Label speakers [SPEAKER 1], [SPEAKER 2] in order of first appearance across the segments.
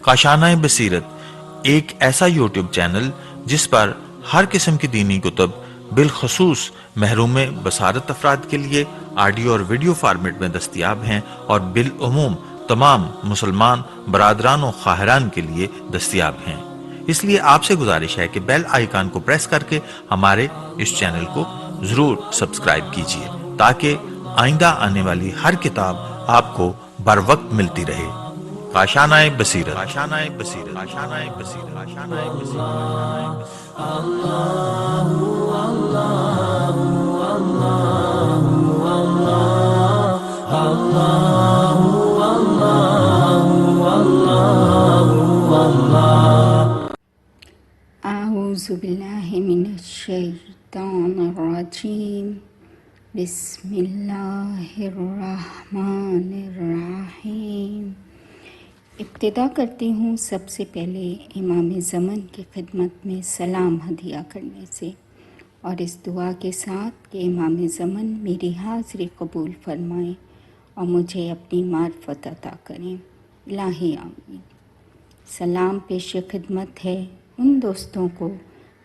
[SPEAKER 1] کاشانۂ بصیرت ایک ایسا یوٹیوب چینل جس پر ہر قسم کی دینی کتب بالخصوص محروم بصارت افراد کے لیے آڈیو اور ویڈیو فارمیٹ میں دستیاب ہیں اور بالعموم تمام مسلمان برادران و خواہران کے لیے دستیاب ہیں۔ اس لیے آپ سے گزارش ہے کہ بیل آئیکن کو پریس کر کے ہمارے اس چینل کو ضرور سبسکرائب کیجیے تاکہ آئندہ آنے والی ہر کتاب آپ کو بر وقت ملتی رہے۔ کاشانۂ بصیرت، کاشانۂ بصیرت، کاشانۂ بصیرت، کاشانۂ بصیرت۔
[SPEAKER 2] اعوذ باللہ من الشیطان الرجیم، بسم اللہ الرحمن الرحیم۔ ابتدا کرتی ہوں سب سے پہلے امام زمن کی خدمت میں سلام ہدیہ کرنے سے، اور اس دعا کے ساتھ کہ امام زمن میری حاضری قبول فرمائیں اور مجھے اپنی معرفت عطا کریں، الہی آمین۔ سلام پیش خدمت ہے ان دوستوں کو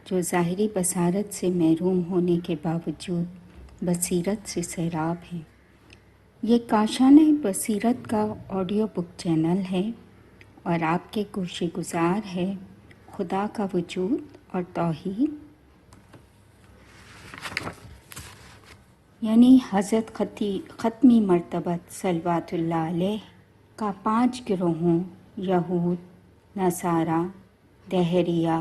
[SPEAKER 2] جو ظاہری بصارت سے محروم ہونے کے باوجود بصیرت سے سیراب ہیں۔ یہ کاشانۂ بصیرت کا آڈیو بک چینل ہے اور آپ کے گوش گزار ہے خدا کا وجود اور توحید، یعنی حضرت ختمی مرتبت صلوات اللہ علیہ کا 5 گروہوں یہود، نصارہ، دہریہ،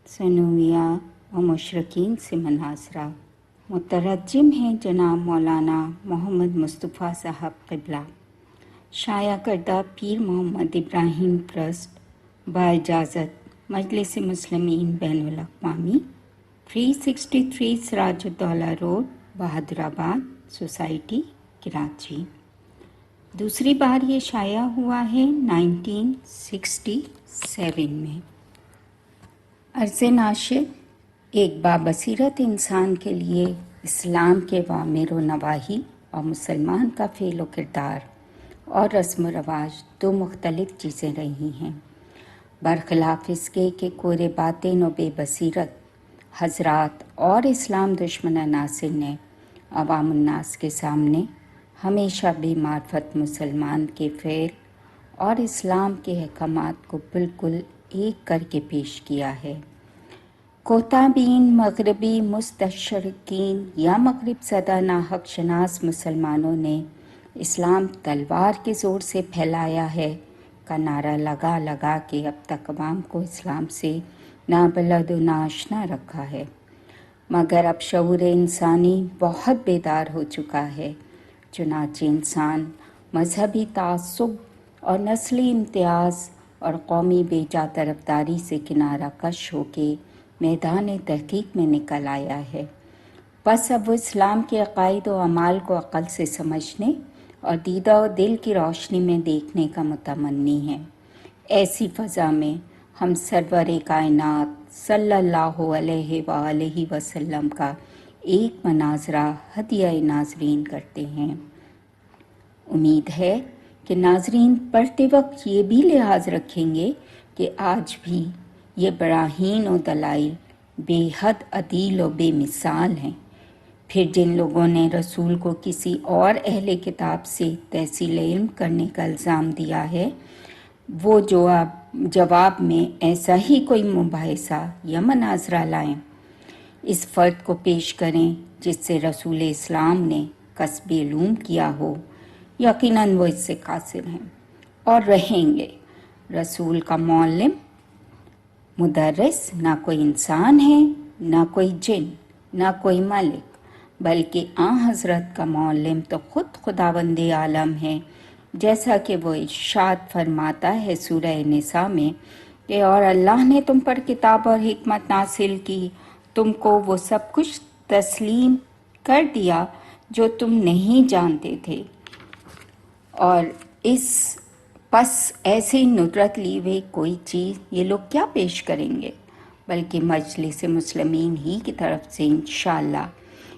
[SPEAKER 2] سنویہ و مشرکین سے مناظرہ۔ مترجم ہیں جناب مولانا محمد مصطفیٰ صاحب قبلہ۔ شائع کردہ پیر محمد ابراہیم ٹرسٹ باجازت مجلس مسلمین بین الاقوامی، 363 سراج الدولہ روڈ، بہادر آباد سوسائٹی، کراچی۔ دوسری بار یہ شائع ہوا ہے 1967 میں۔ عرض ناشر، ایک بابصیرت انسان کے لیے اسلام کے اوامر و نواہی اور مسلمان کا فعل و کردار اور رسم و رواج 2 مختلف چیزیں رہی ہیں، برخلاف اس کے کہ کور باطن و بے بصیرت حضرات اور اسلام دشمن عناصر نے عوام الناس کے سامنے ہمیشہ بے معرفت مسلمان کے فعل اور اسلام کے احکامات کو بالکل ایک کر کے پیش کیا ہے۔ کوتا بین مغربی مستشرقین یا مغرب زدہ ناحق شناس مسلمانوں نے اسلام تلوار کے زور سے پھیلایا ہے کا نعرہ لگا لگا کے اب تک عوام کو اسلام سے نابلد و ناآشنا رکھا ہے، مگر اب شعور انسانی بہت بیدار ہو چکا ہے، چنانچہ انسان مذہبی تعصب اور نسلی امتیاز اور قومی بیجا طرفداری سے کنارہ کش ہو کے میدان تحقیق میں نکل آیا ہے۔ بس اب وہ اسلام کے عقائد و اعمال کو عقل سے سمجھنے اور دیدہ و دل کی روشنی میں دیکھنے کا متمنی ہے۔ ایسی فضا میں ہم سرور کائنات صلی اللہ علیہ وآلہ وسلم کا ایک مناظرہ ہدیہ ناظرین کرتے ہیں۔ امید ہے کہ ناظرین پڑھتے وقت یہ بھی لحاظ رکھیں گے کہ آج بھی یہ براہین و دلائل بے حد عدیل و بے مثال ہیں۔ پھر جن لوگوں نے رسول کو کسی اور اہل کتاب سے تحصیل علم کرنے کا الزام دیا ہے، وہ جواب میں ایسا ہی کوئی مباحثہ یا مناظرہ لائیں، اس فرد کو پیش کریں جس سے رسول اسلام نے کسب علوم کیا ہو، یقیناً وہ اس سے قاصر ہیں اور رہیں گے۔ رسول کا معلم مدرس نہ کوئی انسان ہے، نہ کوئی جن، نہ کوئی ملک، بلکہ حضرت کا معلم تو خود خداوند عالم ہے، جیسا کہ وہ ارشاد فرماتا ہے سورہ نساء میں کہ اور اللہ نے تم پر کتاب اور حکمت نازل کی، تم کو وہ سب کچھ تسلیم کر دیا جو تم نہیں جانتے تھے، اور اس پس ایسی ندرت لی ہوئی کوئی چیز یہ لوگ کیا پیش کریں گے، بلکہ مجلس مسلمین ہی کی طرف سے انشاءاللہ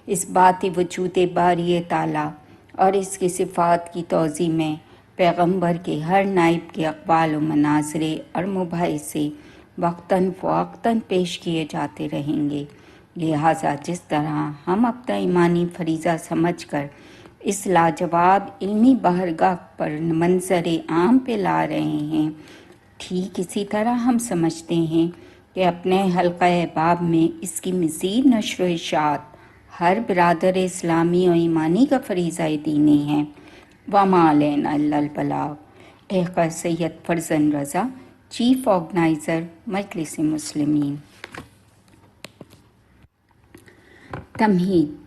[SPEAKER 2] اس بات وجود باری تعالیٰ اور اس کی صفات کی توضیح میں پیغمبر کے ہر نائب کے اقوال و مناظرے اور مباحثے وقتاً فوقتاً پیش کیے جاتے رہیں گے۔ لہٰذا جس طرح ہم اپنا ایمانی فریضہ سمجھ کر اس لاجواب علمی بحرگاہ پر منظر عام پہ لا رہے ہیں، ٹھیک اسی طرح ہم سمجھتے ہیں کہ اپنے حلقہ احباب میں اس کی مزید نشر و اشاعت ہر برادر اسلامی و ایمانی کا فریضہ دینی ہے۔ وما علینا الا البلاغ۔ احقر سید فرزند رضا، چیف آرگنائزر مجلس مسلمین۔ تمہید۔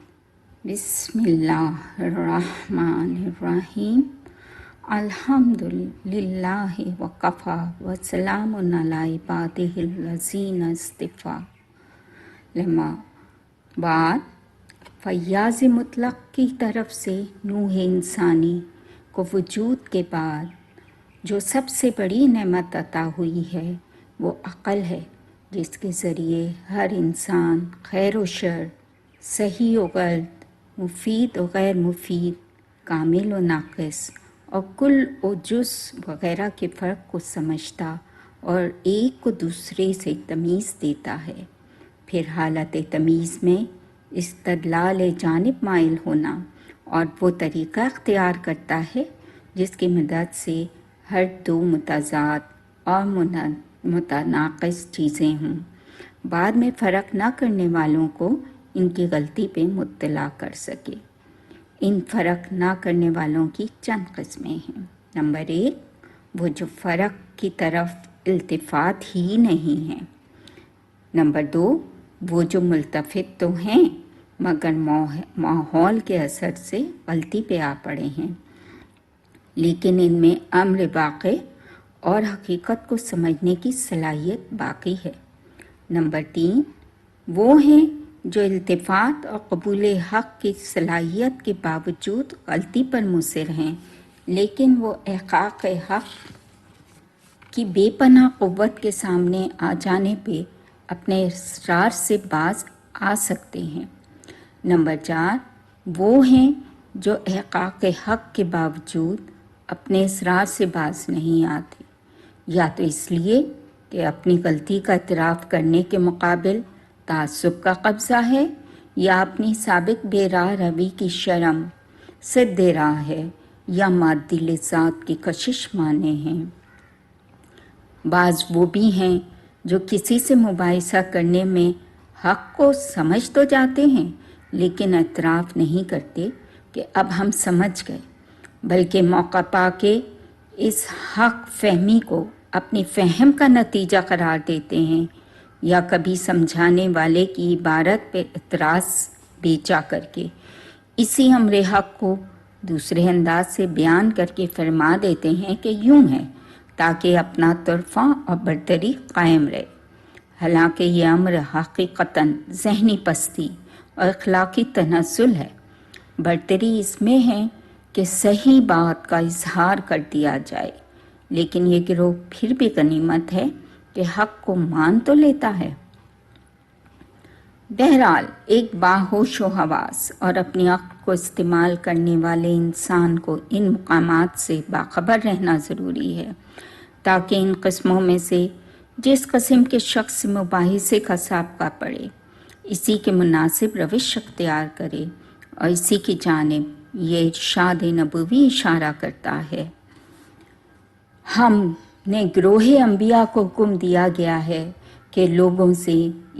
[SPEAKER 2] بسم اللہ الرحمن الرحیم۔ الحمد للہ وکفی وسلام علی عبادہ الذین اصطفیٰ۔ لما بعد، فیاض مطلق کی طرف سے نوح انسانی کو وجود کے بعد جو سب سے بڑی نعمت عطا ہوئی ہے وہ عقل ہے، جس کے ذریعے ہر انسان خیر و شر، صحیح و غلط، مفید و غیر مفید، کامل و ناقص اور کل و جز وغیرہ کے فرق کو سمجھتا اور ایک کو دوسرے سے تمیز دیتا ہے۔ پھر حالت تمیز میں استدلال جانب مائل ہونا اور وہ طریقہ اختیار کرتا ہے جس کی مدد سے ہر دو متضاد اور متناقض چیزیں ہوں، بعد میں فرق نہ کرنے والوں کو ان کی غلطی پہ مطلع کر سکے۔ ان فرق نہ کرنے والوں کی چند قسمیں ہیں۔ نمبر 1، وہ جو فرق کی طرف التفات ہی نہیں ہیں۔ نمبر 2، وہ جو ملتفت تو ہیں مگر ماحول کے اثر سے غلطی پہ آ پڑے ہیں، لیکن ان میں امر واقع اور حقیقت کو سمجھنے کی صلاحیت باقی ہے۔ نمبر 3، وہ ہیں جو التفات اور قبول حق کی صلاحیت کے باوجود غلطی پر مصر ہیں، لیکن وہ احقاق حق کی بے پناہ قوت کے سامنے آ جانے پہ اپنے اصرار سے باز آ سکتے ہیں۔ نمبر 4، وہ ہیں جو احقاق حق کے باوجود اپنے اصرار سے باز نہیں آتے، یا تو اس لیے کہ اپنی غلطی کا اعتراف کرنے کے مقابل تعصب کا قبضہ ہے، یا اپنی سابق بے راہ روی کی شرم ضد راہ ہے، یا مادی لذات کی کشش مانے ہیں۔ بعض وہ بھی ہیں جو کسی سے مباحثہ کرنے میں حق کو سمجھ تو جاتے ہیں لیکن اعتراف نہیں کرتے کہ اب ہم سمجھ گئے، بلکہ موقع پا کے اس حق فہمی کو اپنی فہم کا نتیجہ قرار دیتے ہیں، یا کبھی سمجھانے والے کی عبارت پہ اعتراض بیچا کر کے اسی امر حق کو دوسرے انداز سے بیان کر کے فرما دیتے ہیں کہ یوں ہے، تاکہ اپنا طرفہ اور برتری قائم رہے، حالانکہ یہ امر حقیقتاً ذہنی پستی اور اخلاقی تنزل ہے۔ برتری اس میں ہے کہ صحیح بات کا اظہار کر دیا جائے، لیکن یہ گروہ پھر بھی غنیمت ہے کہ حق کو مان تو لیتا ہے۔ بہرحال ایک باہوش و حواس اور اپنی عقل کو استعمال کرنے والے انسان کو ان مقامات سے باخبر رہنا ضروری ہے، تاکہ ان قسموں میں سے جس قسم کے شخص سے مباحثے کا سابقہ پڑے اسی کے مناسب روش اختیار کرے، اور اسی کی جانب یہ ارشاد نبوی اشارہ کرتا ہے۔ ہم نے گروہ انبیاء کو حکم دیا گیا ہے کہ لوگوں سے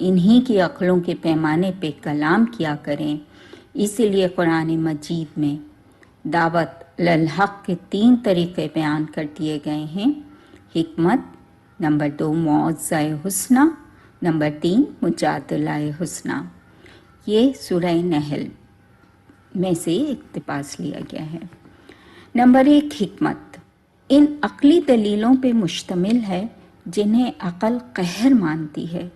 [SPEAKER 2] انہی کی عقلوں کے پیمانے پہ کلام کیا کریں، اسی لیے قرآن مجید میں دعوت الحق کے 3 طریقے بیان کر دیے گئے ہیں: حکمت، نمبر 2 موعظہ حسنہ، نمبر 3 مجادلہ حسنہ۔ یہ سورہ نحل میں سے اقتباس لیا گیا ہے۔ نمبر 1 حکمت ان عقلی دلیلوں پہ مشتمل ہے جنہیں عقل قہر مانتی ہے،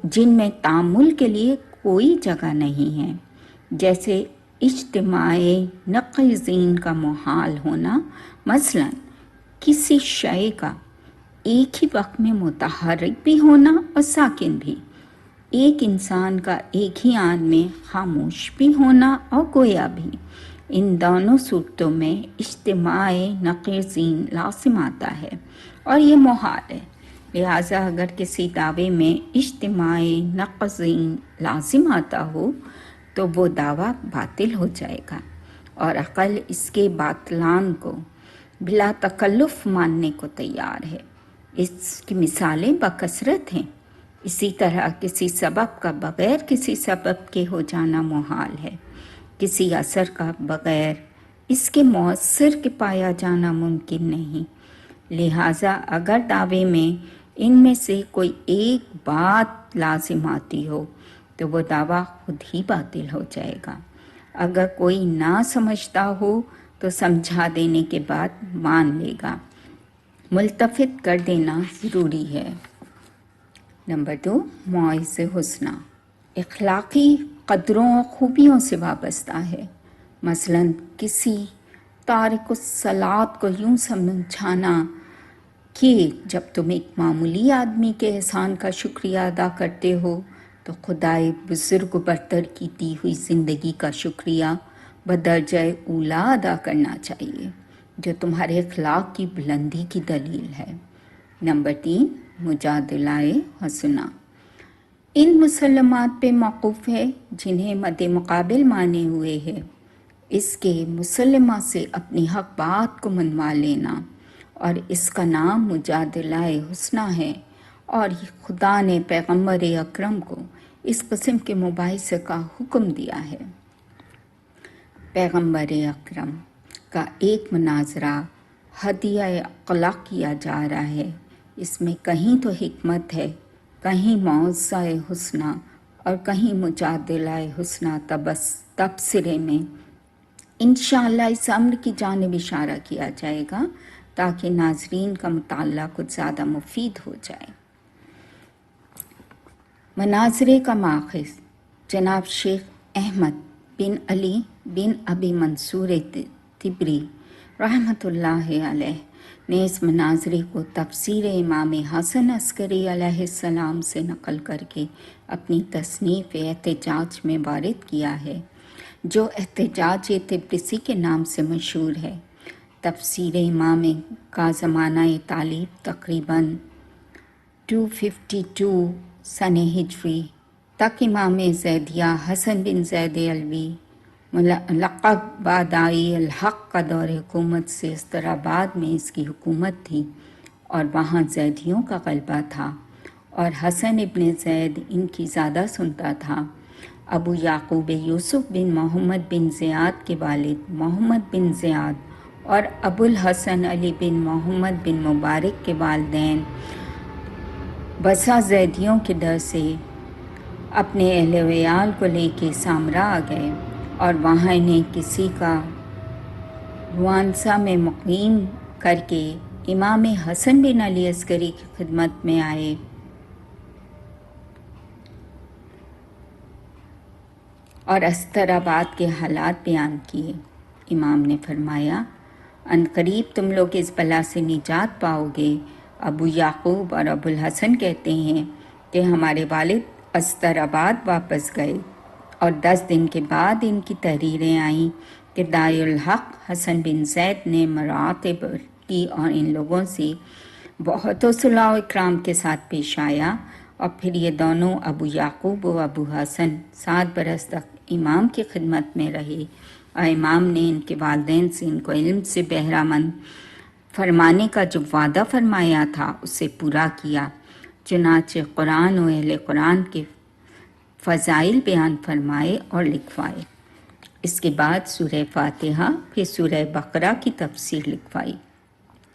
[SPEAKER 2] جن میں تعامل کے لیے کوئی جگہ نہیں ہے، جیسے اجتماع نقیضین کا محال ہونا، مثلا کسی شے کا ایک ہی وقت میں متحرک بھی ہونا اور ساکن بھی، ایک انسان کا ایک ہی آن میں خاموش بھی ہونا اور گویا بھی، ان دونوں صورتوں میں اجتماع نقیضین لازم آتا ہے اور یہ محال ہے، لہٰذا اگر کسی دعوے میں اجتماع نقیضین لازم آتا ہو تو وہ دعویٰ باطل ہو جائے گا، اور عقل اس کے باطلان کو بلا تکلف ماننے کو تیار ہے۔ اس کی مثالیں بکثرت ہیں۔ اسی طرح کسی سبب کا بغیر کسی سبب کے ہو جانا محال ہے، کسی اثر کا بغیر اس کے مؤثر کے پایا جانا ممکن نہیں۔ لہٰذا اگر دعوے میں ان میں سے کوئی ایک بات لازم آتی ہو تو وہ دعویٰ خود ہی باطل ہو جائے گا۔ اگر کوئی نہ سمجھتا ہو تو سمجھا دینے کے بعد مان لے گا، ملتفت کر دینا ضروری ہے۔ نمبر 2، موعظ حسنہ اخلاقی قدروں اور خوبیوں سے وابستہ ہے۔ مثلاً کسی تارک الصلاۃ کو یوں سمجھانا کہ جب تم ایک معمولی آدمی کے احسان کا شکریہ ادا کرتے ہو تو خدائے بزرگ و برتر کی دی ہوئی زندگی کا شکریہ بدرجہ اولیٰ ادا کرنا چاہیے، جو تمہارے اخلاق کی بلندی کی دلیل ہے۔ نمبر 3، مجادلہ حسنہ ان مسلمات پہ موقوف ہے جنہیں مد مقابل مانے ہوئے ہے، اس کے مسلمہ سے اپنی حق بات کو منوا لینا، اور اس کا نام مجادلہ حسنہ ہے، اور خدا نے پیغمبر اکرم کو اس قسم کے مباحثے کا حکم دیا ہے۔ پیغمبر اکرم کا ایک مناظرہ ہدیہ اقلا کیا جا رہا ہے، اس میں کہیں تو حکمت ہے، کہیں موعظہ حسنہ اور کہیں مجادلہ حسنہ تبصرے میں۔ انشاءاللہ اس امر کی جانب اشارہ کیا جائے گا تاکہ ناظرین کا مطالعہ کچھ زیادہ مفید ہو جائے۔ مناظرے کا ماخذ جناب شیخ احمد بن علی بن ابی منصور تبری رحمۃ اللہ علیہ نے اس مناظرے کو تفسیر امام حسن عسکری علیہ السلام سے نقل کر کے اپنی تصنیف احتجاج میں وارد کیا ہے، جو احتجاج تبریسی کے نام سے مشہور ہے۔ تفسیر امام کا زمانہ تالیف تقریباً 252 سنہ ہجری تک امام زیدیہ حسن بن زید علوی لقب بادائی الحق کا دور حکومت سے استراباد میں اس کی حکومت تھی، اور وہاں زیدیوں کا غلبہ تھا، اور حسن ابن زید ان کی زیادہ سنتا تھا۔ ابو یعقوب یوسف بن محمد بن زیاد کے والد محمد بن زیاد اور ابو الحسن علی بن محمد بن مبارک کے والدین بسا زیدیوں کے ڈر سے اپنے اہل ویال کو لے کے سامرا آ گئے، اور وہاں انہیں کسی کا روانسا میں مقیم کر کے امام حسن بن علی عسکری کی خدمت میں آئے۔ اور استراباد کے حالات بیان کیے۔ امام نے فرمایا، ان قریب تم لوگ اس بلا سے نجات پاؤ گے۔ ابو یعقوب اور ابو الحسن کہتے ہیں کہ ہمارے والد استراباد واپس گئے، اور 10 دن کے بعد ان کی تحریریں آئیں کہ داعی الحق حسن بن زید نے مراتب کی اور ان لوگوں سے بہت و صلح و اکرام کے ساتھ پیش آیا، اور پھر یہ دونوں ابو یعقوب و ابو حسن 7 برس تک امام کی خدمت میں رہے، اور امام نے ان کے والدین سے ان کو علم سے بہرہ مند فرمانے کا جو وعدہ فرمایا تھا اسے پورا کیا۔ چنانچہ قرآن و اہل قرآن کے فضائل بیان فرمائے اور لکھوائے۔ اس کے بعد سورہ فاتحہ پھر سورہ بقرہ کی تفسیر لکھوائی۔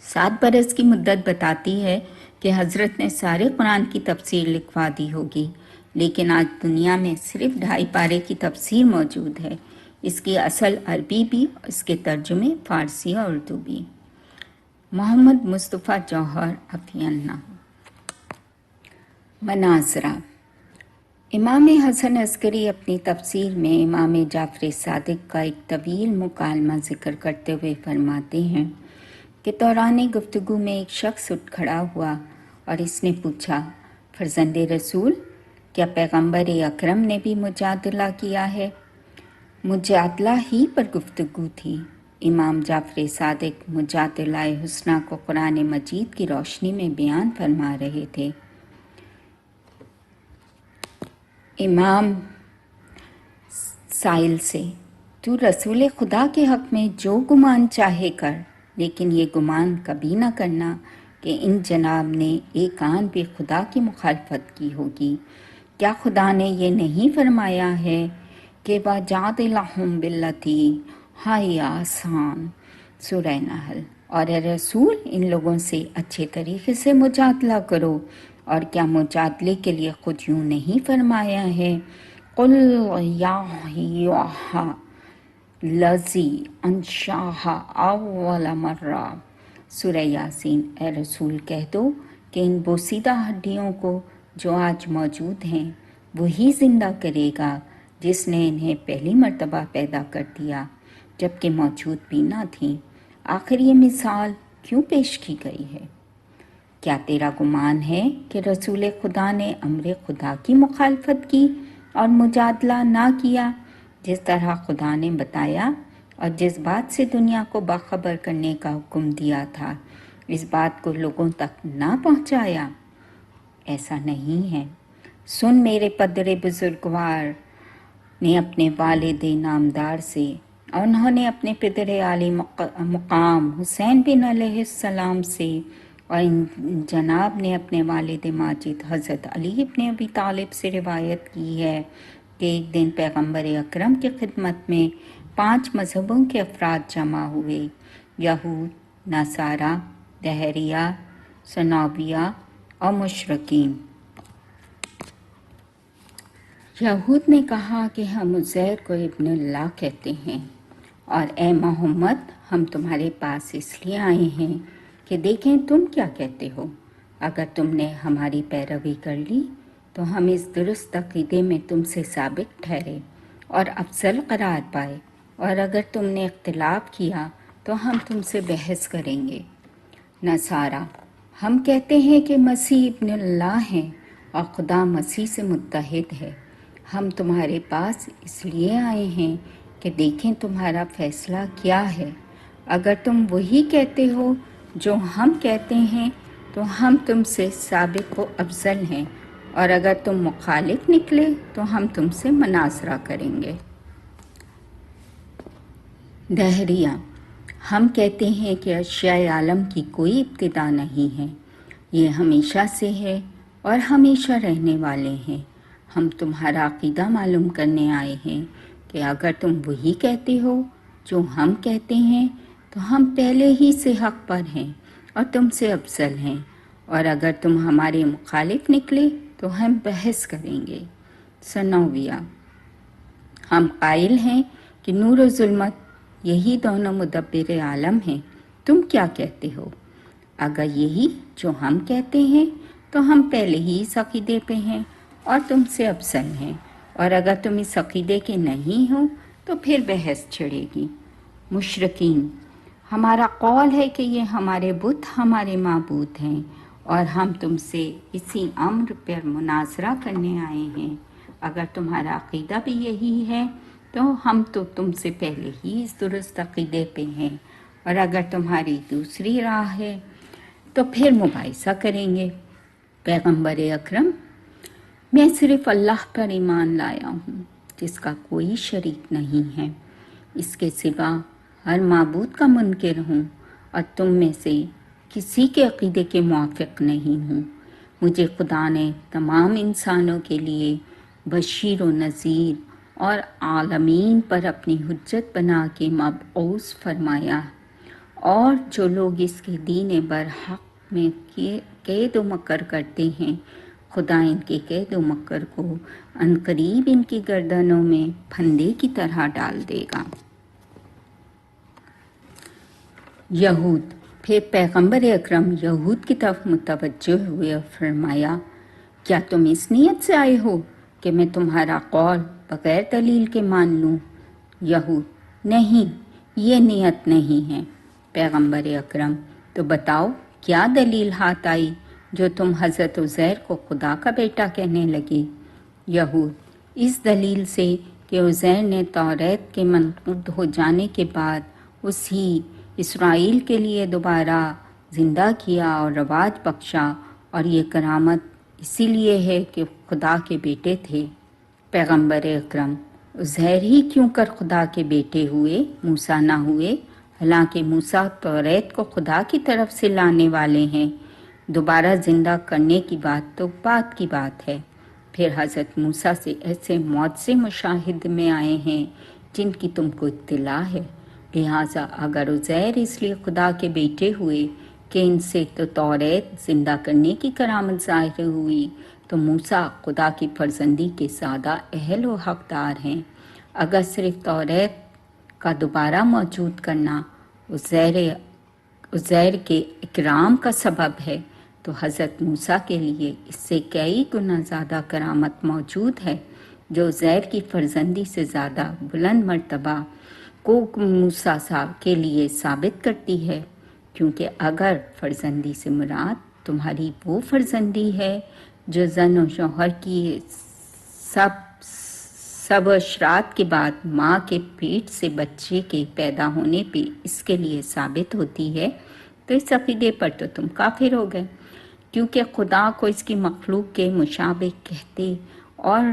[SPEAKER 2] 7 برس کی مدت بتاتی ہے کہ حضرت نے سارے قرآن کی تفسیر لکھوا دی ہوگی، لیکن آج دنیا میں صرف 2.5 پارے کی تفسیر موجود ہے، اس کی اصل عربی بھی، اس کے ترجمے فارسی اور اردو بھی۔ محمد مصطفیٰ جوہر عفیانہ مناظرہ امام حسن عسکری اپنی تفسیر میں امام جعفر صادق کا ایک طویل مکالمہ ذکر کرتے ہوئے فرماتے ہیں کہ دوران گفتگو میں ایک شخص اٹھ کھڑا ہوا اور اس نے پوچھا، فرزند رسول، کیا پیغمبر اکرم نے بھی مجادلہ کیا ہے؟ مجادلہ ہی پر گفتگو تھی۔ امام جعفر صادق مجادلہ حسنہ کو قرآن مجید کی روشنی میں بیان فرما رہے تھے۔ امام سائل سے، تو رسول خدا کے حق میں جو گمان چاہے کر، لیکن یہ گمان کبھی نہ کرنا کہ ان جناب نے ایک آن بھی خدا کی مخالفت کی ہوگی۔ کیا خدا نے یہ نہیں فرمایا ہے کہ وَجَادِلْهُم بِالَّتِی ہی آسان، سورہ نحل، اور اے رسول ان لوگوں سے اچھے طریقے سے مجادلہ کرو، اور کیا مجادلے کے لیے خود یوں نہیں فرمایا ہے قُلْ یَا أَیُّھَا الَّذِی أَنشَأَھَا أَوَّلَ مَرَّۃٍ، سورہ یاسین، اے رسول کہہ دو کہ ان بوسیدہ ہڈیوں کو جو آج موجود ہیں وہی زندہ کرے گا جس نے انہیں پہلی مرتبہ پیدا کر دیا جبکہ موجود بھی نہ تھیں۔ آخر یہ مثال کیوں پیش کی گئی ہے؟ کیا تیرا گمان ہے کہ رسول خدا نے امر خدا کی مخالفت کی اور مجادلہ نہ کیا، جس طرح خدا نے بتایا اور جس بات سے دنیا کو باخبر کرنے کا حکم دیا تھا، اس بات کو لوگوں تک نہ پہنچایا؟ ایسا نہیں ہے۔ سن، میرے پدر بزرگوار نے اپنے والد نامدار سے، اور انہوں نے اپنے پدر عالی مقام حسین بن علیہ السلام سے، اور ان جناب نے اپنے والد ماجد حضرت علی ابن ابی طالب سے روایت کی ہے کہ ایک دن پیغمبر اکرم کی خدمت میں 5 مذہبوں کے افراد جمع ہوئے: یہود، نصارہ، دہریہ، ثنابیہ اور مشرکین۔ یہود نے کہا کہ ہم عزیر کو ابن اللہ کہتے ہیں، اور اے محمد ہم تمہارے پاس اس لیے آئے ہیں کہ دیکھیں تم کیا کہتے ہو۔ اگر تم نے ہماری پیروی کر لی تو ہم اس درست عقیدے میں تم سے ثابت ٹھہرے اور افضل قرار پائے، اور اگر تم نے اختلاف کیا تو ہم تم سے بحث کریں گے۔ نصارہ: ہم کہتے ہیں کہ مسیح ابن اللہ ہیں اور خدا مسیح سے متحد ہے۔ ہم تمہارے پاس اس لیے آئے ہیں کہ دیکھیں تمہارا فیصلہ کیا ہے۔ اگر تم وہی کہتے ہو جو ہم کہتے ہیں تو ہم تم سے سابق و افضل ہیں، اور اگر تم مخالف نکلے تو ہم تم سے مناظرہ کریں گے۔ دہریہ: ہم کہتے ہیں کہ اشیاء عالم کی کوئی ابتدا نہیں ہے، یہ ہمیشہ سے ہے اور ہمیشہ رہنے والے ہیں۔ ہم تمہارا عقیدہ معلوم کرنے آئے ہیں کہ اگر تم وہی کہتے ہو جو ہم کہتے ہیں تو ہم پہلے ہی سے حق پر ہیں اور تم سے افضل ہیں، اور اگر تم ہمارے مخالف نکلے تو ہم بحث کریں گے۔ ثنویہ: ہم قائل ہیں کہ نور و ظلمت یہی دونوں مدبر عالم ہیں، تم کیا کہتے ہو؟ اگر یہی جو ہم کہتے ہیں تو ہم پہلے ہی اس عقیدے پہ ہیں اور تم سے افضل ہیں، اور اگر تم اس عقیدے کے نہیں ہو تو پھر بحث چھڑے گی۔ مشرکین: ہمارا قول ہے کہ یہ ہمارے بت ہمارے معبود ہیں، اور ہم تم سے اسی امر پر مناظرہ کرنے آئے ہیں۔ اگر تمہارا عقیدہ بھی یہی ہے تو ہم تو تم سے پہلے ہی اس درست عقیدے پہ ہیں، اور اگر تمہاری دوسری راہ ہے تو پھر مباحثہ کریں گے۔ پیغمبر اکرم: میں صرف اللہ پر ایمان لایا ہوں جس کا کوئی شریک نہیں ہے، اس کے سوا ہر معبود کا منکر ہوں، اور تم میں سے کسی کے عقیدے کے موافق نہیں ہوں۔ مجھے خدا نے تمام انسانوں کے لیے بشیر و نذیر اور عالمین پر اپنی حجت بنا کے مبعوث فرمایا، اور جو لوگ اس کے دین برحق میں قید و مکر کرتے ہیں، خدا ان کے قید و مکر کو عنقریب ان کی گردنوں میں پھندے کی طرح ڈال دے گا۔ یہود: پھر پیغمبر اکرم یہود کی طرف متوجہ ہوئے اور فرمایا، کیا تم اس نیت سے آئے ہو کہ میں تمہارا قول بغیر دلیل کے مان لوں؟ یہود: نہیں، یہ نیت نہیں ہے۔ پیغمبر اکرم: تو بتاؤ کیا دلیل ہاتھ آئی جو تم حضرت عزیر کو خدا کا بیٹا کہنے لگے؟ یہود: اس دلیل سے کہ عزیر نے توریت کے منقود ہو جانے کے بعد اسی اسرائیل کے لیے دوبارہ زندہ کیا اور رواج بخشا، اور یہ کرامت اسی لیے ہے کہ خدا کے بیٹے تھے۔ پیغمبر اکرم عزیر ہی کیوں کر خدا کے بیٹے ہوئے، موسیٰ نہ ہوئے؟ حالانکہ موسیٰ توریت کو خدا کی طرف سے لانے والے ہیں۔ دوبارہ زندہ کرنے کی بات تو بعد کی بات ہے۔ پھر حضرت موسیٰ سے ایسے معجزے مشاہدے میں آئے ہیں جن کی تم کو اطلاع ہے، لہٰذا اگر عزیر اس لیے خدا کے بیٹے ہوئے کہ ان سے تو توریت زندہ کرنے کی کرامت ظاہر ہوئی، تو موسیٰ خدا کی فرزندی کے زیادہ اہل و حقدار ہیں۔ اگر صرف توریت کا دوبارہ موجود کرنا عزیر کے اکرام کا سبب ہے، تو حضرت موسیٰ کے لیے اس سے کئی گنا زیادہ کرامت موجود ہے، جو عزیر کی فرزندی سے زیادہ بلند مرتبہ کو موسیٰ کے لیے ثابت کرتی ہے، کیونکہ اگر فرزندی سے مراد تمہاری وہ فرزندی ہے جو زن و شوہر کی سب اشراط کے بعد ماں کے پیٹ سے بچے کے پیدا ہونے پہ اس کے لیے ثابت ہوتی ہے، تو اس عقیدے پر تو تم کافر ہو گئے، کیونکہ خدا کو اس کی مخلوق کے مشابہ کہتے اور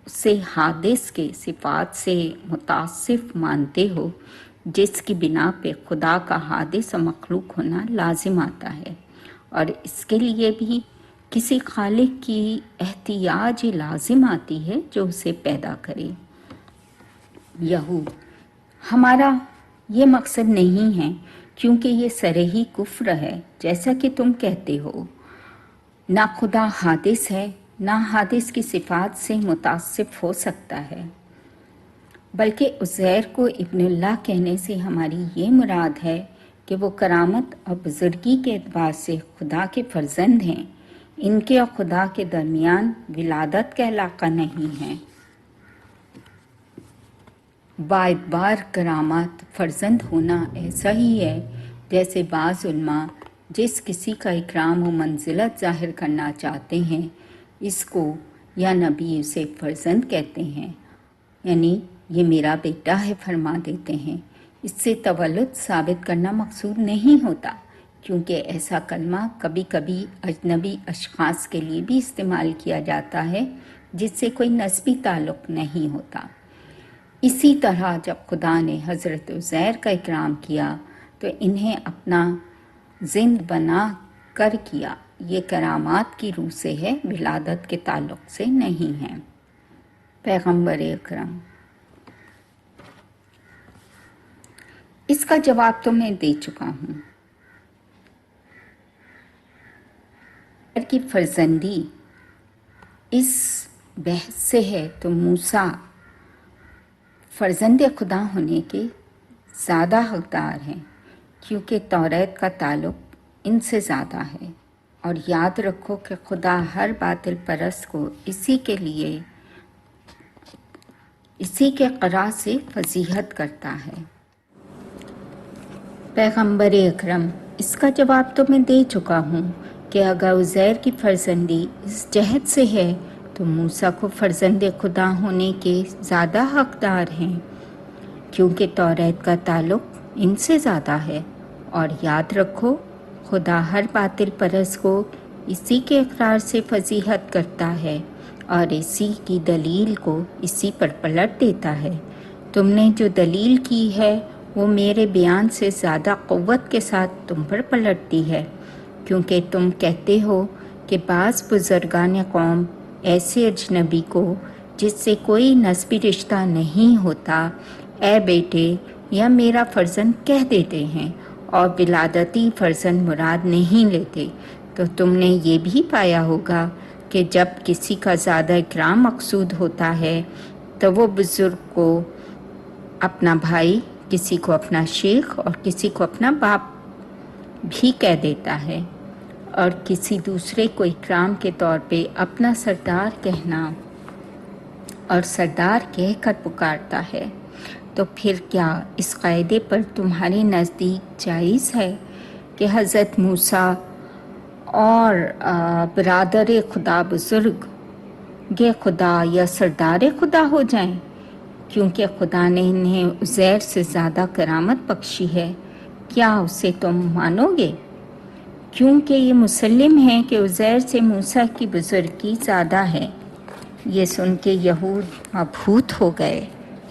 [SPEAKER 2] اسے حادث کے صفات سے متصف مانتے ہو، جس کی بنا پہ خدا کا حادث و مخلوق ہونا لازم آتا ہے، اور اس کے لیے بھی کسی خالق کی احتیاج لازم آتی ہے جو اسے پیدا کرے۔ یہود ہمارا یہ مقصد نہیں ہے، کیونکہ یہ صریح کفر ہے، جیسا کہ تم کہتے ہو۔ نہ خدا حادث ہے، نہ حادث کی صفات سے متصف ہو سکتا ہے، بلکہ عزیر کو ابن اللہ کہنے سے ہماری یہ مراد ہے کہ وہ کرامت اور بزرگی کے اعتبار سے خدا کے فرزند ہیں، ان کے اور خدا کے درمیان ولادت کا علاقہ نہیں ہے۔ باعتبار کرامات فرزند ہونا ایسا ہی ہے جیسے بعض علماء جس کسی کا اکرام و منزلت ظاہر کرنا چاہتے ہیں، اس کو یا نبی اسے فرزند کہتے ہیں، یعنی یہ میرا بیٹا ہے فرما دیتے ہیں۔ اس سے تولد ثابت کرنا مقصود نہیں ہوتا، کیونکہ ایسا کلمہ کبھی کبھی اجنبی اشخاص کے لیے بھی استعمال کیا جاتا ہے جس سے کوئی نسبی تعلق نہیں ہوتا۔ اسی طرح جب خدا نے حضرت عزیر کا اکرام کیا تو انہیں اپنا زند بنا کر کیا، یہ کرامات کی روح سے ہے، ولادت کے تعلق سے نہیں ہے۔ پیغمبر اکرم اس کا جواب تو میں دے چکا ہوں۔ کی فرزندی اس بحث سے ہے تو موسیٰ فرزند خدا ہونے کے زیادہ حقدار ہیں، کیونکہ توریت کا تعلق ان سے زیادہ ہے۔ اور یاد رکھو کہ خدا ہر باطل پرست کو اسی کے قرار سے فضیحت کرتا ہے۔ پیغمبر اکرم اس کا جواب تو میں دے چکا ہوں کہ اگر عزیر کی فرزندی اس جہت سے ہے تو موسیٰ کو فرزند خدا ہونے کے زیادہ حقدار ہیں، کیونکہ توریت کا تعلق ان سے زیادہ ہے۔ اور یاد رکھو خدا ہر باطل پرست کو اسی کے اقرار سے فضیحت کرتا ہے اور اسی کی دلیل کو اسی پر پلٹ دیتا ہے۔ تم نے جو دلیل کی ہے وہ میرے بیان سے زیادہ قوت کے ساتھ تم پر پلٹتی ہے، کیونکہ تم کہتے ہو کہ بعض بزرگان قوم ایسے اجنبی کو جس سے کوئی نسبی رشتہ نہیں ہوتا اے بیٹے یا میرا فرزند کہہ دیتے ہیں اور ولادتی فرزند مراد نہیں لیتے، تو تم نے یہ بھی پایا ہوگا کہ جب کسی کا زیادہ اکرام مقصود ہوتا ہے تو وہ بزرگ کو اپنا بھائی، کسی کو اپنا شیخ اور کسی کو اپنا باپ بھی کہہ دیتا ہے، اور کسی دوسرے کو اکرام کے طور پہ اپنا سردار کہنا اور سردار کہہ کر پکارتا ہے۔ تو پھر کیا اس قاعدے پر تمہارے نزدیک جائز ہے کہ حضرت موسیٰ اور برادر خدا بزرگ خدا یا سردار خدا ہو جائیں؟ کیونکہ خدا نے انہیں عزیر سے زیادہ کرامت بخشی ہے، کیا اسے تم مانو گے؟ کیونکہ یہ مسلم ہے کہ عزیر سے موسیٰ کی بزرگی زیادہ ہے۔ یہ سن کے یہود مبہوت ہو گئے،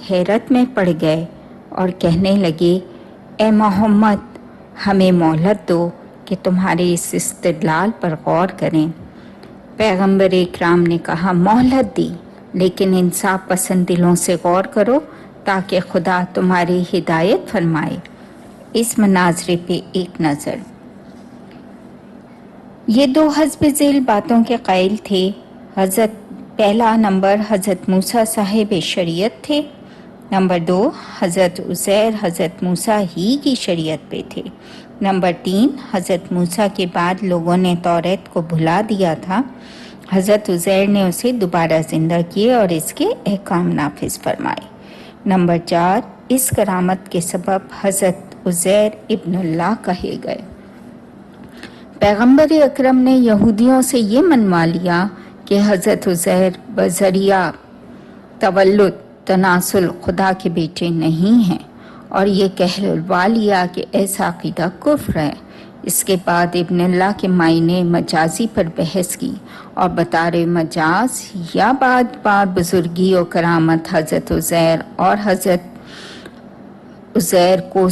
[SPEAKER 2] حیرت میں پڑ گئے اور کہنے لگے، اے محمد، ہمیں مہلت دو کہ تمہارے اس استدلال پر غور کریں۔ پیغمبر اکرام نے کہا، مہلت دی، لیکن انصاف پسند دلوں سے غور کرو تاکہ خدا تمہاری ہدایت فرمائے۔ اس مناظرے پہ ایک نظر۔ یہ دو حسب ذیل باتوں کے قائل تھے۔ پہلا نمبر حضرت موسیٰ صاحب شریعت تھے، نمبر 2 حضرت عزیر حضرت موسیٰ ہی کی شریعت پہ تھے، نمبر 3 حضرت موسیٰ کے بعد لوگوں نے توریت کو بھلا دیا تھا، حضرت عزیر نے اسے دوبارہ زندہ کیے اور اس کے احکام نافذ فرمائے، نمبر 4 اس کرامت کے سبب حضرت عزیر ابن اللہ کہے گئے۔ پیغمبر اکرم نے یہودیوں سے یہ منوا لیا کہ حضرت عزیر بذریعہ تولد تناسل خدا کے بیٹے نہیں ہیں، اور یہ کہلوا لیا کہ ایسا عقیدہ کفر ہے۔ اس کے بعد ابن اللہ کے معنی مجازی پر بحث کی اور بطور مجاز یا بعد بزرگی و کرامت حضرت عزیر اور حضرت عزیر کو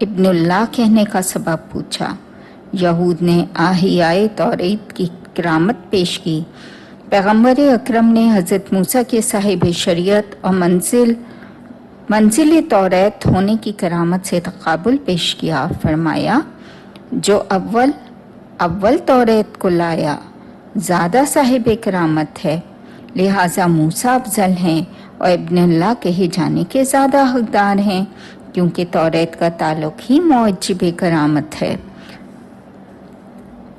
[SPEAKER 2] ابن اللہ کہنے کا سبب پوچھا۔ یہود نے احیائے توریت کی کرامت پیش کی۔ پیغمبر اکرم نے حضرت موسیٰ کے صاحب شریعت اور منزل توریت ہونے کی کرامت سے تقابل پیش کیا، فرمایا جو اول توریت کو لایا زیادہ صاحب کرامت ہے، لہٰذا موسیٰ افضل ہیں اور ابن اللہ کہے جانے کے زیادہ حقدار ہیں، کیونکہ توریت کا تعلق ہی موجب کرامت ہے۔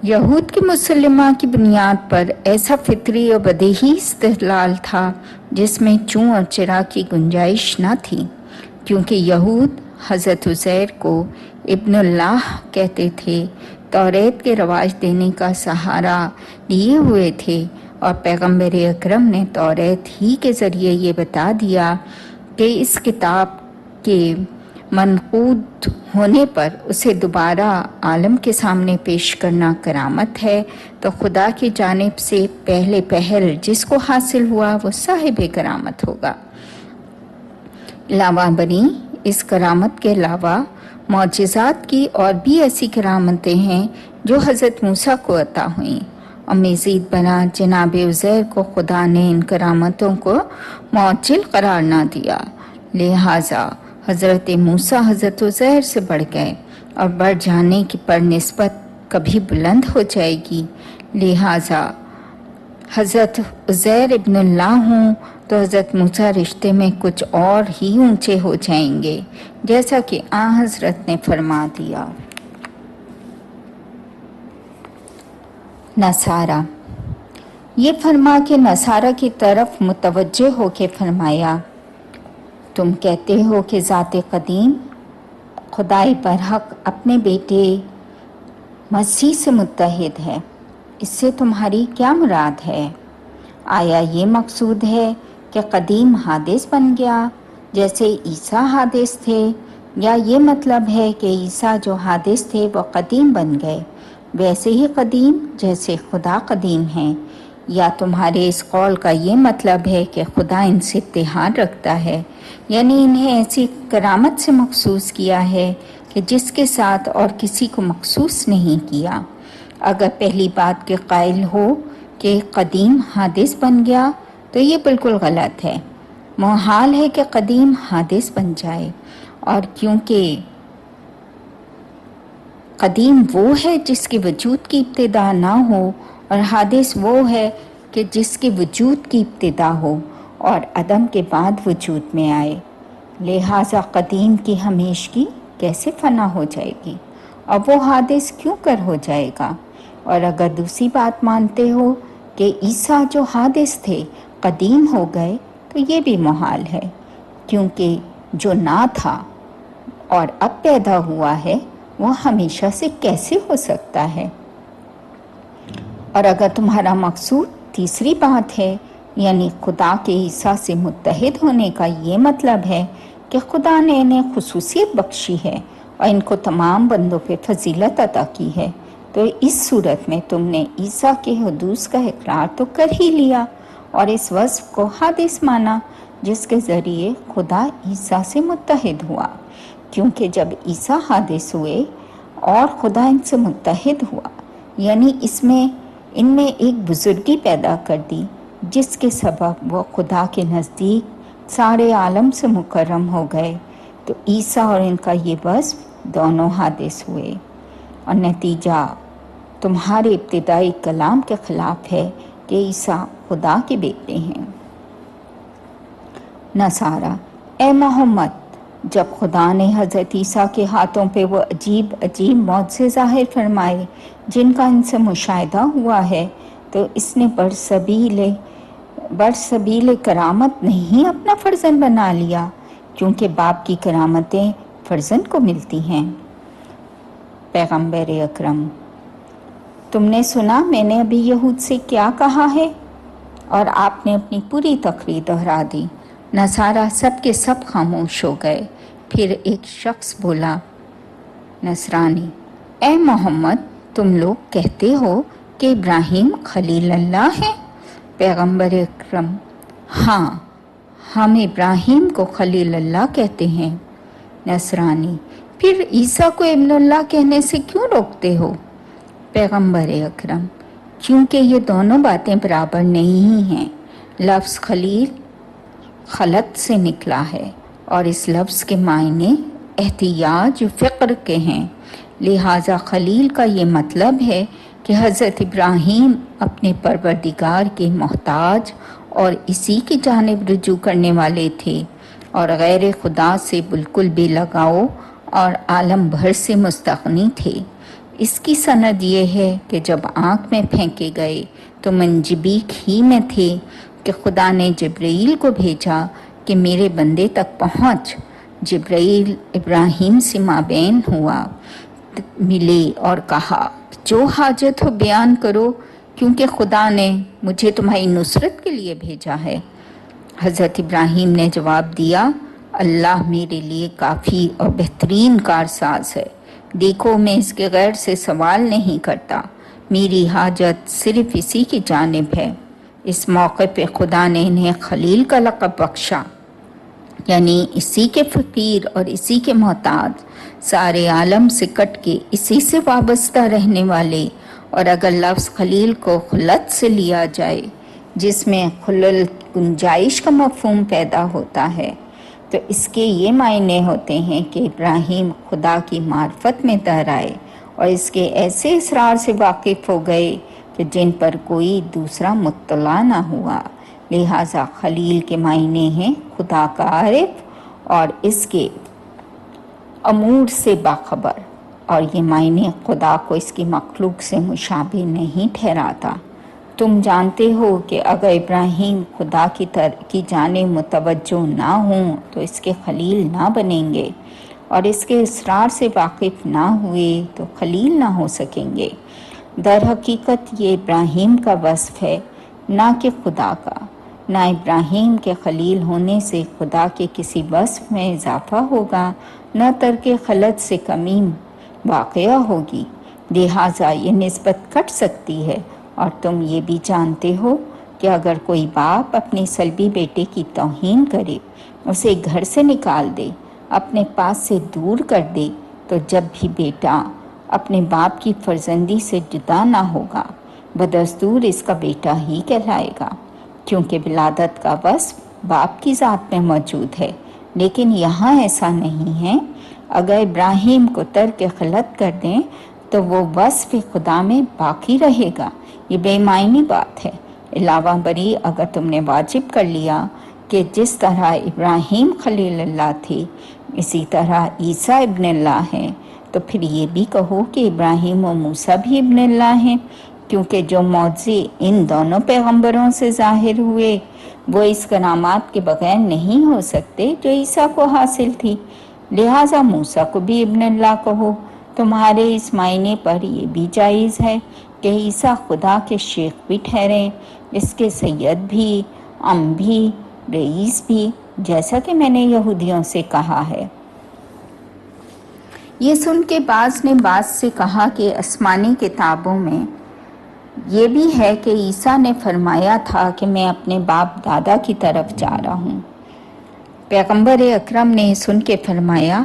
[SPEAKER 2] یہود کی مسلمہ کی بنیاد پر ایسا فطری و بدیہی استدلال تھا جس میں چوں اور چرا کی گنجائش نہ تھی، کیونکہ یہود حضرت عزیر کو ابن اللہ کہتے تھے، توریت کے رواج دینے کا سہارا لیے ہوئے تھے، اور پیغمبر اکرم نے توریت ہی کے ذریعے یہ بتا دیا کہ اس کتاب کے منقود ہونے پر اسے دوبارہ عالم کے سامنے پیش کرنا کرامت ہے، تو خدا کی جانب سے پہلے پہل جس کو حاصل ہوا وہ صاحب کرامت ہوگا۔ علاوہ بری اس کرامت کے علاوہ معجزات کی اور بھی ایسی کرامتیں ہیں جو حضرت موسیٰ کو عطا ہوئیں، اور مزید برآں جناب عزیر کو خدا نے ان کرامتوں کو معجل قرار نہ دیا، لہٰذا حضرت موسیٰ حضرت عزیر سے بڑھ گئے اور بڑھ جانے کی پر نسبت کبھی بلند ہو جائے گی، لہٰذا حضرت عزیر ابن اللہ ہوں تو حضرت موسیٰ رشتے میں کچھ اور ہی اونچے ہو جائیں گے، جیسا کہ حضرت نے فرما دیا۔ نصارہ، یہ فرما کے نصارہ کی طرف متوجہ ہو کے فرمایا، تم کہتے ہو کہ ذات قدیم خدائے برحق اپنے بیٹے مسیح سے متحد ہے، اس سے تمہاری کیا مراد ہے؟ آیا یہ مقصود ہے کہ قدیم حادث بن گیا جیسے عیسیٰ حادث تھے، یا یہ مطلب ہے کہ عیسیٰ جو حادث تھے وہ قدیم بن گئے، ویسے ہی قدیم جیسے خدا قدیم ہیں؟ یا تمہارے اس قول کا یہ مطلب ہے کہ خدا ان سے اتحاد رکھتا ہے، یعنی انہیں ایسی کرامت سے مخصوص کیا ہے کہ جس کے ساتھ اور کسی کو مخصوص نہیں کیا؟ اگر پہلی بات کے قائل ہو کہ قدیم حادث بن گیا تو یہ بالکل غلط ہے۔ محال ہے کہ قدیم حادث بن جائے، اور کیونکہ قدیم وہ ہے جس کے وجود کی ابتدا نہ ہو، اور حادث وہ ہے کہ جس کے وجود کی ابتدا ہو اور عدم کے بعد وجود میں آئے، لہٰذا قدیم کی ہمیشگی کیسے فنا ہو جائے گی، اور وہ حادث کیوں کر ہو جائے گا؟ اور اگر دوسری بات مانتے ہو کہ عیسیٰ جو حادث تھے قدیم ہو گئے تو یہ بھی محال ہے، کیونکہ جو نہ تھا اور اب پیدا ہوا ہے وہ ہمیشہ سے کیسے ہو سکتا ہے؟ اور اگر تمہارا مقصود تیسری بات ہے یعنی خدا کے عیسیٰ سے متحد ہونے کا یہ مطلب ہے کہ خدا نے انہیں خصوصیت بخشی ہے اور ان کو تمام بندوں پہ فضیلت عطا کی ہے، تو اس صورت میں تم نے عیسیٰ کے حدوث کا اقرار تو کر ہی لیا اور اس وصف کو حادث مانا جس کے ذریعے خدا عیسیٰ سے متحد ہوا، کیونکہ جب عیسیٰ حادث ہوئے اور خدا ان سے متحد ہوا، یعنی ان میں ایک بزرگی پیدا کر دی جس کے سبب وہ خدا کے نزدیک سارے عالم سے مکرم ہو گئے، تو عیسیٰ اور ان کا یہ وصف دونوں حادث ہوئے، اور نتیجہ تمہارے ابتدائی کلام کے خلاف ہے کہ عیسیٰ خدا کے بیٹے ہیں۔ نصارہ: اے محمد، جب خدا نے حضرت عیسیٰ کے ہاتھوں پہ وہ عجیب عجیب معجزے ظاہر فرمائے جن کا ان سے مشاہدہ ہوا ہے، تو اس نے برسبیل کرامت نہیں اپنا فرزند بنا لیا، کیونکہ باپ کی کرامتیں فرزند کو ملتی ہیں۔ پیغمبر اکرم: تم نے سنا میں نے ابھی یہود سے کیا کہا ہے؟ اور آپ نے اپنی پوری تقریر دہرا دی۔ نصارہ سب کے سب خاموش ہو گئے۔ پھر ایک شخص بولا، نصرانی: اے محمد، تم لوگ کہتے ہو کہ ابراہیم خلیل اللہ ہیں؟ پیغمبر اکرم: ہاں، ہم ابراہیم کو خلیل اللہ کہتے ہیں۔ نصرانی: پھر عیسیٰ کو ابن اللہ کہنے سے کیوں روکتے ہو؟ پیغمبر اکرم: کیونکہ یہ دونوں باتیں برابر نہیں ہیں۔ لفظ خلیل خلط سے نکلا ہے اور اس لفظ کے معنی احتیاج فقر کے ہیں، لہٰذا خلیل کا یہ مطلب ہے کہ حضرت ابراہیم اپنے پروردگار کے محتاج اور اسی کی جانب رجوع کرنے والے تھے اور غیر خدا سے بالکل بے لگاؤ اور عالم بھر سے مستغنی تھے۔ اس کی سند یہ ہے کہ جب آنکھ میں پھینکے گئے تو منجبیک ہی میں تھے کہ خدا نے جبرائیل کو بھیجا کہ میرے بندے تک پہنچ۔ جبرائیل ابراہیم سے مابین ہوا، ملے اور کہا، جو حاجت ہو بیان کرو، کیونکہ خدا نے مجھے تمہاری نصرت کے لیے بھیجا ہے۔ حضرت ابراہیم نے جواب دیا، اللہ میرے لیے کافی اور بہترین کارساز ہے، دیکھو میں اس کے غیر سے سوال نہیں کرتا، میری حاجت صرف اسی کی جانب ہے۔ اس موقع پہ خدا نے انہیں خلیل کا لقب بخشا، یعنی اسی کے فقیر اور اسی کے محتاج، سارے عالم سے کٹ کے اسی سے وابستہ رہنے والے۔ اور اگر لفظ خلیل کو خلت سے لیا جائے جس میں خلل گنجائش کا مفہوم پیدا ہوتا ہے، تو اس کے یہ معنی ہوتے ہیں کہ ابراہیم خدا کی معرفت میں تر آئے اور اس کے ایسے اسرار سے واقف ہو گئے کہ جن پر کوئی دوسرا مطلع نہ ہوا، لہٰذا خلیل کے معنی ہیں خدا کا عارف اور اس کے امور سے باخبر، اور یہ معنی خدا کو اس کی مخلوق سے مشابہ نہیں ٹھہراتا۔ تم جانتے ہو کہ اگر ابراہیم خدا کی جانب متوجہ نہ ہوں تو اس کے خلیل نہ بنیں گے، اور اس کے اسرار سے واقف نہ ہوئے تو خلیل نہ ہو سکیں گے۔ در حقیقت یہ ابراہیم کا وصف ہے، نہ کہ خدا کا۔ نہ ابراہیم کے خلیل ہونے سے خدا کے کسی وصف میں اضافہ ہوگا، نہ ترک خلط سے کمی واقعہ ہوگی، لہٰذا یہ نسبت کٹ سکتی ہے۔ اور تم یہ بھی جانتے ہو کہ اگر کوئی باپ اپنے سلبی بیٹے کی توہین کرے، اسے گھر سے نکال دے، اپنے پاس سے دور کر دے، تو جب بھی بیٹا اپنے باپ کی فرزندی سے جدا نہ ہوگا، بدستور اس کا بیٹا ہی کہلائے گا، کیونکہ ولادت کا وصف باپ کی ذات میں موجود ہے۔ لیکن یہاں ایسا نہیں ہے۔ اگر ابراہیم کو ترک خلط کر دیں تو وہ وصف خدا میں باقی رہے گا، یہ بے معنی بات ہے۔ علاوہ بری اگر تم نے واجب کر لیا کہ جس طرح ابراہیم خلیل اللہ تھے اسی طرح عیسیٰ ابن اللہ ہیں، تو پھر یہ بھی کہو کہ ابراہیم و موسیٰ بھی ابن اللہ ہیں، کیونکہ جو معجزے ان دونوں پیغمبروں سے ظاہر ہوئے وہ اس کرامات کے بغیر نہیں ہو سکتے جو عیسیٰ کو حاصل تھی، لہٰذا موسیٰ کو بھی ابن اللہ کہو۔ تمہارے اس معنی پر یہ بھی جائز ہے کہ عیسیٰ خدا کے شیخ بھی ٹھہریں، اس کے سید بھی، ام بھی رئیس بھی، جیسا کہ میں نے یہودیوں سے کہا ہے۔ یہ سن کے بعض نے بعض سے کہا کہ آسمانی کتابوں میں یہ بھی ہے کہ عیسیٰ نے فرمایا تھا کہ میں اپنے باپ دادا کی طرف جا رہا ہوں۔ پیغمبر اکرم نے سن کے فرمایا،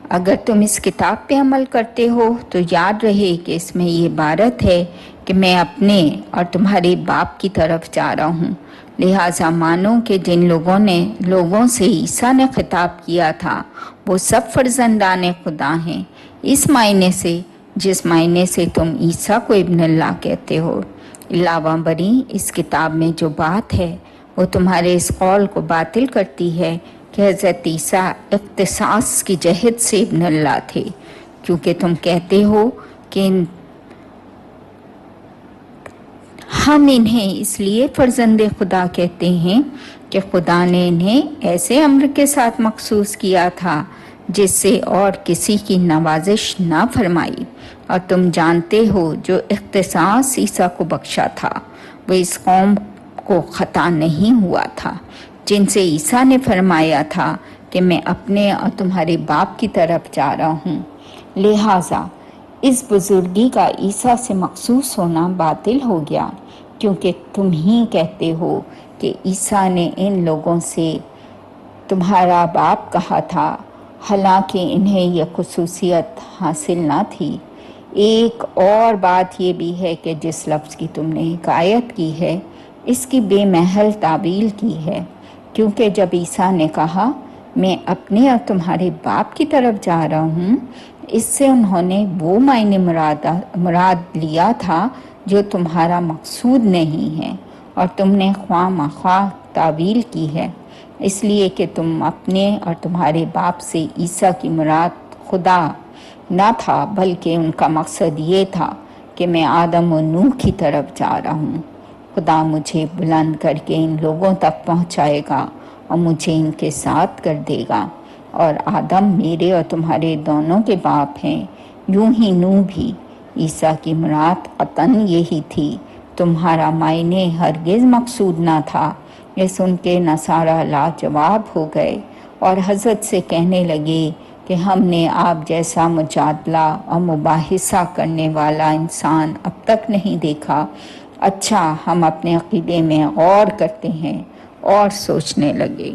[SPEAKER 2] اگر تم اس کتاب پہ عمل کرتے ہو تو یاد رہے کہ اس میں یہ عبارت ہے کہ میں اپنے اور تمہارے باپ کی طرف جا رہا ہوں، لہٰذا مانو کہ جن لوگوں سے عیسیٰ نے خطاب کیا تھا وہ سب فرزندان خدا ہیں، اس معنی سے جس معنی سے تم عیسیٰ کو ابن اللہ کہتے ہو۔ علاوہ بری اس کتاب میں جو بات ہے وہ تمہارے اس قول کو باطل کرتی ہے کہ حضرت عیسیٰ اختصاص کی جہت سے ابن اللہ تھے، کیونکہ تم کہتے ہو کہ ہم انہیں اس لیے فرزند خدا کہتے ہیں کہ خدا نے انہیں ایسے امر کے ساتھ مخصوص کیا تھا جس سے اور کسی کی نوازش نہ فرمائی، اور تم جانتے ہو جو اختصاص عیسیٰ کو بخشا تھا وہ اس قوم کو خطا نہیں ہوا تھا جن سے عیسیٰ نے فرمایا تھا کہ میں اپنے اور تمہارے باپ کی طرف جا رہا ہوں، لہٰذا اس بزرگی کا عیسیٰ سے مخصوص ہونا باطل ہو گیا، کیونکہ تم ہی کہتے ہو کہ عیسیٰ نے ان لوگوں سے تمہارا باپ کہا تھا، حالانکہ انہیں یہ خصوصیت حاصل نہ تھی۔ ایک اور بات یہ بھی ہے کہ جس لفظ کی تم نے حکایت کی ہے اس کی بے محل تعبیل کی ہے، کیونکہ جب عیسیٰ نے کہا میں اپنے اور تمہارے باپ کی طرف جا رہا ہوں، اس سے انہوں نے وہ معنی مراد لیا تھا جو تمہارا مقصود نہیں ہے، اور تم نے خواہ مخواہ تعویل کی ہے، اس لیے کہ تم اپنے اور تمہارے باپ سے عیسیٰ کی مراد خدا نہ تھا، بلکہ ان کا مقصد یہ تھا کہ میں آدم و نوح کی طرف جا رہا ہوں۔ خدا مجھے بلند کر کے ان لوگوں تک پہنچائے گا اور مجھے ان کے ساتھ کر دے گا، اور آدم میرے اور تمہارے دونوں کے باپ ہیں، یوں ہی نوح بھی۔ عیسیٰ کی مراد قطعاً یہی تھی، تمہارا معنی ہرگز مقصود نہ تھا۔ یہ سن کے نصارہ لاجواب ہو گئے اور حضرت سے کہنے لگے کہ ہم نے آپ جیسا مجادلہ اور مباحثہ کرنے والا انسان اب تک نہیں دیکھا، اچھا ہم اپنے عقیدے میں غور کرتے ہیں، اور سوچنے لگے۔